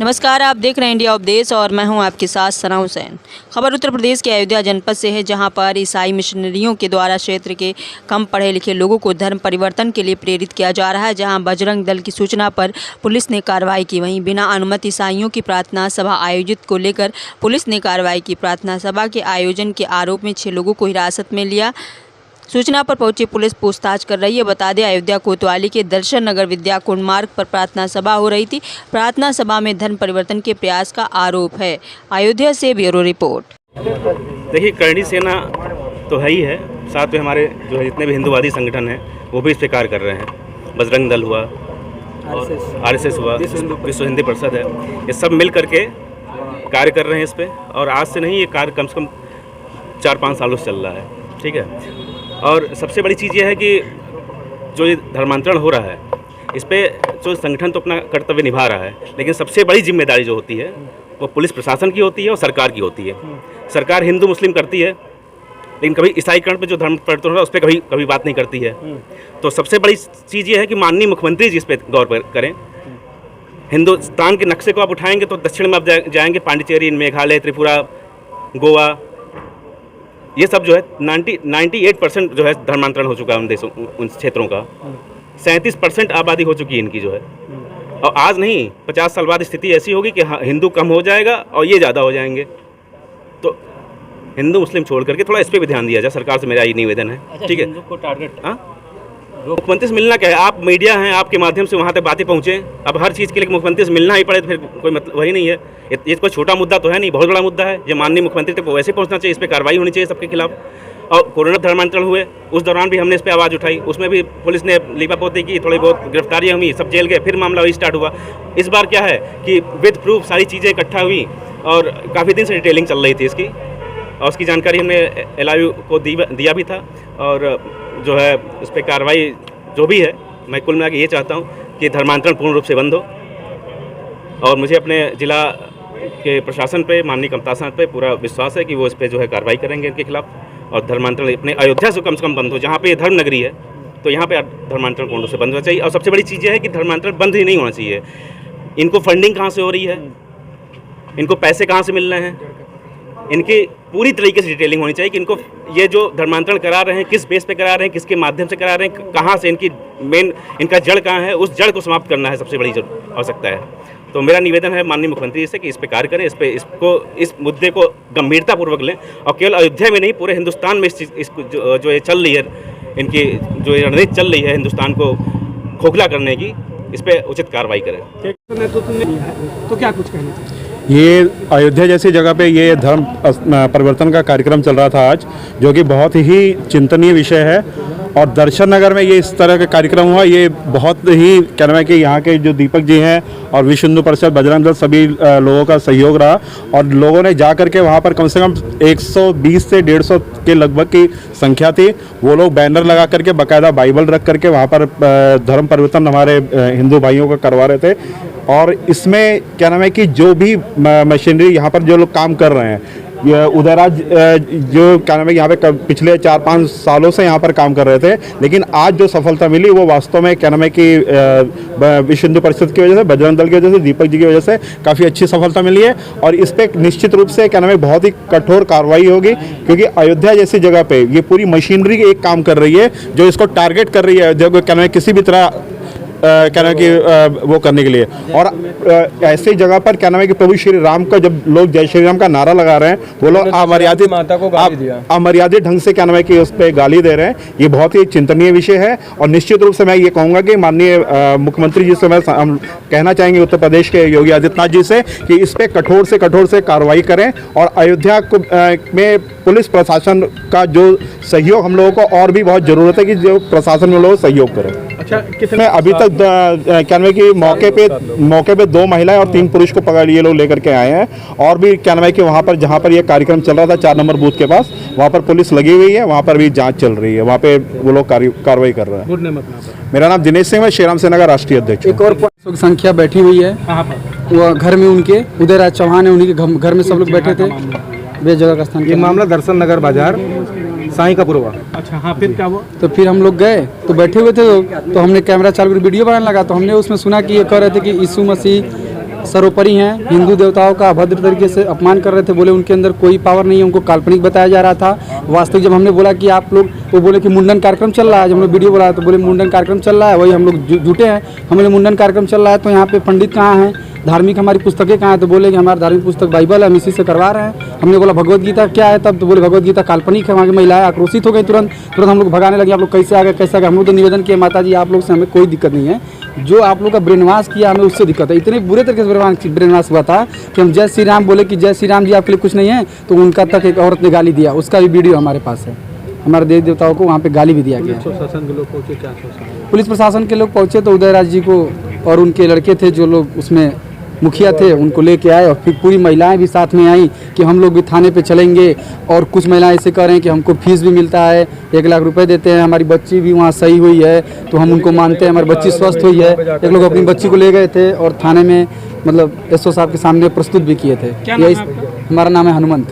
नमस्कार, आप देख रहे हैं इंडिया उपदेश और मैं हूं आपके साथ सना हुसैन। खबर उत्तर प्रदेश के अयोध्या जनपद से है, जहां पर ईसाई मिशनरियों के द्वारा क्षेत्र के कम पढ़े लिखे लोगों को धर्म परिवर्तन के लिए प्रेरित किया जा रहा है। जहां बजरंग दल की सूचना पर पुलिस ने कार्रवाई की। वहीं बिना अनुमति ईसाइयों की प्रार्थना सभा आयोजित को लेकर पुलिस ने कार्रवाई की। प्रार्थना सभा के आयोजन के आरोप में 6 लोगों को हिरासत में लिया। सूचना पर पहुंची पुलिस पूछताछ कर रही है। बता दें, अयोध्या कोतवाली के दर्शन नगर विद्या कुंड मार्ग पर प्रार्थना सभा हो रही थी। प्रार्थना सभा में धर्म परिवर्तन के प्रयास का आरोप है। अयोध्या से ब्यूरो रिपोर्ट। देखिए, करणी सेना तो है ही है, साथ में हमारे जो है जितने भी हिंदूवादी संगठन हैं वो भी इस पर कार्य कर रहे हैं। बजरंग दल हुआ, RSS हुआ, विश्व हिंदी परिषद है, ये सब मिल करके कार्य कर रहे हैं इस पर। और आज से नहीं, ये कार्य कम से कम 4-5 सालों से चल रहा है। ठीक है। और सबसे बड़ी चीज़ ये है कि जो ये धर्मांतरण हो रहा है, इस पर जो संगठन तो अपना कर्तव्य निभा रहा है, लेकिन सबसे बड़ी जिम्मेदारी जो होती है वो पुलिस प्रशासन की होती है और सरकार की होती है। सरकार हिंदू मुस्लिम करती है, लेकिन कभी ईसाईकरण पे जो धर्म परिवर्तन हो रहा है उस पर कभी बात नहीं करती है। तो सबसे बड़ी चीज़ ये है कि माननीय मुख्यमंत्री जी इस पर गौर करें। हिंदुस्तान के नक्शे को आप उठाएंगे तो दक्षिण में आप जाएंगे, पांडिचेरी, मेघालय, त्रिपुरा, गोवा, ये सब जो है 98% जो है धर्मांतरण हो चुका है उन देशों, उन क्षेत्रों का। 37% आबादी हो चुकी है इनकी जो है। और आज नहीं, 50 साल बाद स्थिति ऐसी होगी कि हिंदू कम हो जाएगा और ये ज़्यादा हो जाएंगे। तो हिंदू मुस्लिम छोड़ करके थोड़ा इस पर भी ध्यान दिया जाए, सरकार से मेरा ये निवेदन है। ठीक है। को टारगेट मुख्यमंत्री से मिलना क्या है, आप मीडिया हैं, आपके माध्यम से वहाँ तक बातें पहुँचे। अब हर चीज़ के लिए मुख्यमंत्री से मिलना ही पड़े तो फिर कोई मतलब वही नहीं है। ये कोई छोटा मुद्दा तो है नहीं, बहुत बड़ा मुद्दा है। ये माननीय मुख्यमंत्री तक वैसे पहुँचना चाहिए, इस पर कार्रवाई होनी चाहिए सबके खिलाफ। और कोरोना धर्मांतरण हुए उस दौरान भी हमने इस पर आवाज़ उठाई, उसमें भी पुलिस ने लीपापोती की, थोड़ी बहुत गिरफ्तारियाँ हुई, सब जेल गए, फिर मामला वही स्टार्ट हुआ। इस बार क्या है कि विद प्रूफ सारी चीज़ें इकट्ठा हुई और काफ़ी दिन से डिटेलिंग चल रही थी इसकी, और उसकी जानकारी हमने LIU को दिया भी था। और जो है इस पर कार्रवाई जो भी है, मैं कुल मिला के ये चाहता हूँ कि धर्मांतरण पूर्ण रूप से बंद हो। और मुझे अपने ज़िला के प्रशासन पे, माननीय कमतासन पे पूरा विश्वास है कि वो इस पर जो है कार्रवाई करेंगे इनके खिलाफ। और धर्मांतरण अपने अयोध्या से कम बंद हो, जहाँ पे ये धर्म नगरी है, तो यहाँ पे धर्मांतरण पूर्ण रूप से बंद होना चाहिए। और सबसे बड़ी चीज़ है कि धर्मांतरण बंद ही नहीं होना चाहिए। इनको फंडिंग कहाँ से हो रही है, इनको पैसे कहाँ से मिल रहे हैं, इनकी पूरी तरीके से डिटेलिंग होनी चाहिए कि इनको ये जो धर्मांतरण करा रहे हैं किस बेस पे करा रहे हैं, किसके माध्यम से करा रहे हैं, कहाँ से इनकी इनका जड़ कहाँ है, उस जड़ को समाप्त करना है सबसे बड़ी आवश्यकता है। तो मेरा निवेदन है माननीय मुख्यमंत्री से कि इस पे कार्य करें, इस मुद्दे को गंभीरतापूर्वक लें। और केवल अयोध्या में नहीं, पूरे हिंदुस्तान में जो ये चल रही है, इनकी जो रणनीति चल रही है हिंदुस्तान को खोखला करने की, इस पर उचित कार्रवाई करें। तो क्या कुछ कहना चाहिए? ये अयोध्या जैसी जगह पे ये धर्म परिवर्तन का कार्यक्रम चल रहा था आज, जो कि बहुत ही चिंतनीय विषय है। और दर्शन नगर में ये इस तरह का कार्यक्रम हुआ, ये बहुत ही कहना है कि यहाँ के जो दीपक जी हैं और विश्व हिंदू परिषद, बजरंग दल, सभी लोगों का सहयोग रहा। और लोगों ने जा करके वहाँ पर कम से कम 120 से 150 के लगभग की संख्या थी। वो लोग बैनर लगा करके, बाकायदा बाइबल रख करके वहाँ पर धर्म परिवर्तन हमारे हिंदू भाइयों का करवा रहे थे। और इसमें क्या नाम है कि जो भी मशीनरी यहाँ पर जो लोग काम कर रहे हैं, उदयराज जो क्या नाम है यहाँ पे पिछले 4-5 सालों से यहाँ पर काम कर रहे थे, लेकिन आज जो सफलता मिली वो वास्तव में क्या नाम है कि विश्व हिंदू परिषद की वजह से, बजरंग दल की वजह से, दीपक जी की वजह से काफ़ी अच्छी सफलता मिली है। और इस पर निश्चित रूप से क्या नाम है बहुत ही कठोर कार्रवाई होगी, क्योंकि अयोध्या जैसी जगह पे ये पूरी मशीनरी एक काम कर रही है जो इसको टारगेट कर रही है अयोध्या को क्या नाम है किसी भी तरह क्या नाम है कि वो करने के लिए। और ऐसी जगह पर क्या नाम है कि प्रभु श्री राम का जब लोग जय श्री राम का नारा लगा रहे हैं, वो लोग अमर्यादित ढंग से क्या नाम है कि उस पर गाली दे रहे हैं। ये बहुत ही चिंतनीय विषय है। और निश्चित रूप से मैं ये कहूँगा कि माननीय मुख्यमंत्री जी से हम कहना चाहेंगे, उत्तर प्रदेश के योगी आदित्यनाथ जी से, कि इस पर कठोर से कार्रवाई करें। और अयोध्या में पुलिस प्रशासन का जो सहयोग हम लोगों को और भी बहुत ज़रूरत है कि जो प्रशासन में लोग सहयोग करें। अच्छा, कितने अभी तक क्या नाम है कि मौके पे 2 महिलाएं और 3 पुरुष को पकड़ लिए लोग लेकर के आए हैं। और भी क्या नाम है कि वहाँ पर जहाँ पर ये कार्यक्रम चल रहा था 4 नंबर बूथ के पास, वहाँ पर पुलिस लगी हुई है, वहाँ पर भी जांच चल रही है, वहाँ पे वो लोग कार्रवाई कर रहे हैं। मेरा नाम दिनेश सिंह है, श्रीराम सेना का राष्ट्रीय अध्यक्ष। एक और संख्या बैठी हुई है वो घर में, उनके उदयराज चौहान है, उन्हीं के घर में सब लोग बैठे थे बेजगह का स्थान। ये मामला दर्शन नगर बाजार साई का पूर्वा। अच्छा, हाँ, फिर क्या हुआ? तो फिर हम लोग गए तो बैठे हुए थे, तो हमने कैमरा चालू कर वीडियो बनाने लगा। तो हमने उसमें सुना कि ये कह रहे थे कि यीशु मसीह सर्वोपरि हैं, हिंदू देवताओं का अभद्र तरीके से अपमान कर रहे थे, बोले उनके अंदर कोई पावर नहीं है, उनको काल्पनिक बताया जा रहा था। वास्तविक जब हमने बोला कि आप लोग, वो बोले कि मुंडन कार्यक्रम चल रहा है, जब हमने वीडियो बोला तो बोले मुंडन कार्यक्रम चल रहा है, वही हम लोग जुटे हैं। हमने मुंडन कार्यक्रम चल रहा है तो यहाँ पे पंडित कहाँ हैं, धार्मिक हमारी पुस्तकें कहाँ हैं, तो बोले कि हमारा धार्मिक पुस्तक बाइबल है, हम इसी से करवा रहे हैं। हमने बोला भगवत गीता क्या है तब, तो बोले भगवत गीता काल्पनिक है। वहाँ की महिलाएं आक्रोशित हो गई, तुरंत हम लोग भगाने लगे, आप लोग कैसे आ गए, कैसे आ गए। हम लोग तो निवेदन किए, माता जी आप लोग से हमें कोई दिक्कत नहीं है, जो आप लोग का ब्रेनवाश किया हमें उससे दिक्कत है। इतने बुरे तरीके से ब्रेनवाश हुआ था कि हम जय श्री राम बोले कि जय श्री राम जी आपके लिए कुछ नहीं है, तो उनका तक एक औरत ने गाली दिया, उसका भी वीडियो हमारे पास है। हमारे देवी देवताओं को वहाँ पे गाली भी दिया गया। पुलिस प्रशासन के लोग पहुँचे तो उदयराज जी को और उनके लड़के थे जो लोग उसमें मुखिया थे, उनको लेके आए और फिर पूरी महिलाएं भी साथ में आई कि हम लोग भी थाने पे चलेंगे। और कुछ महिलाएं ऐसे कह रहे हैं कि हमको फीस भी मिलता है, 1 लाख रुपए देते हैं, हमारी बच्ची भी वहाँ सही हुई है तो हम उनको मानते हैं, हमारी बच्ची स्वस्थ हुई है। एक लोग अपनी बच्ची को ले गए थे और थाने में मतलब एसओ साहब के सामने प्रस्तुत भी किए थे। हमारा नाम है हनुमंत।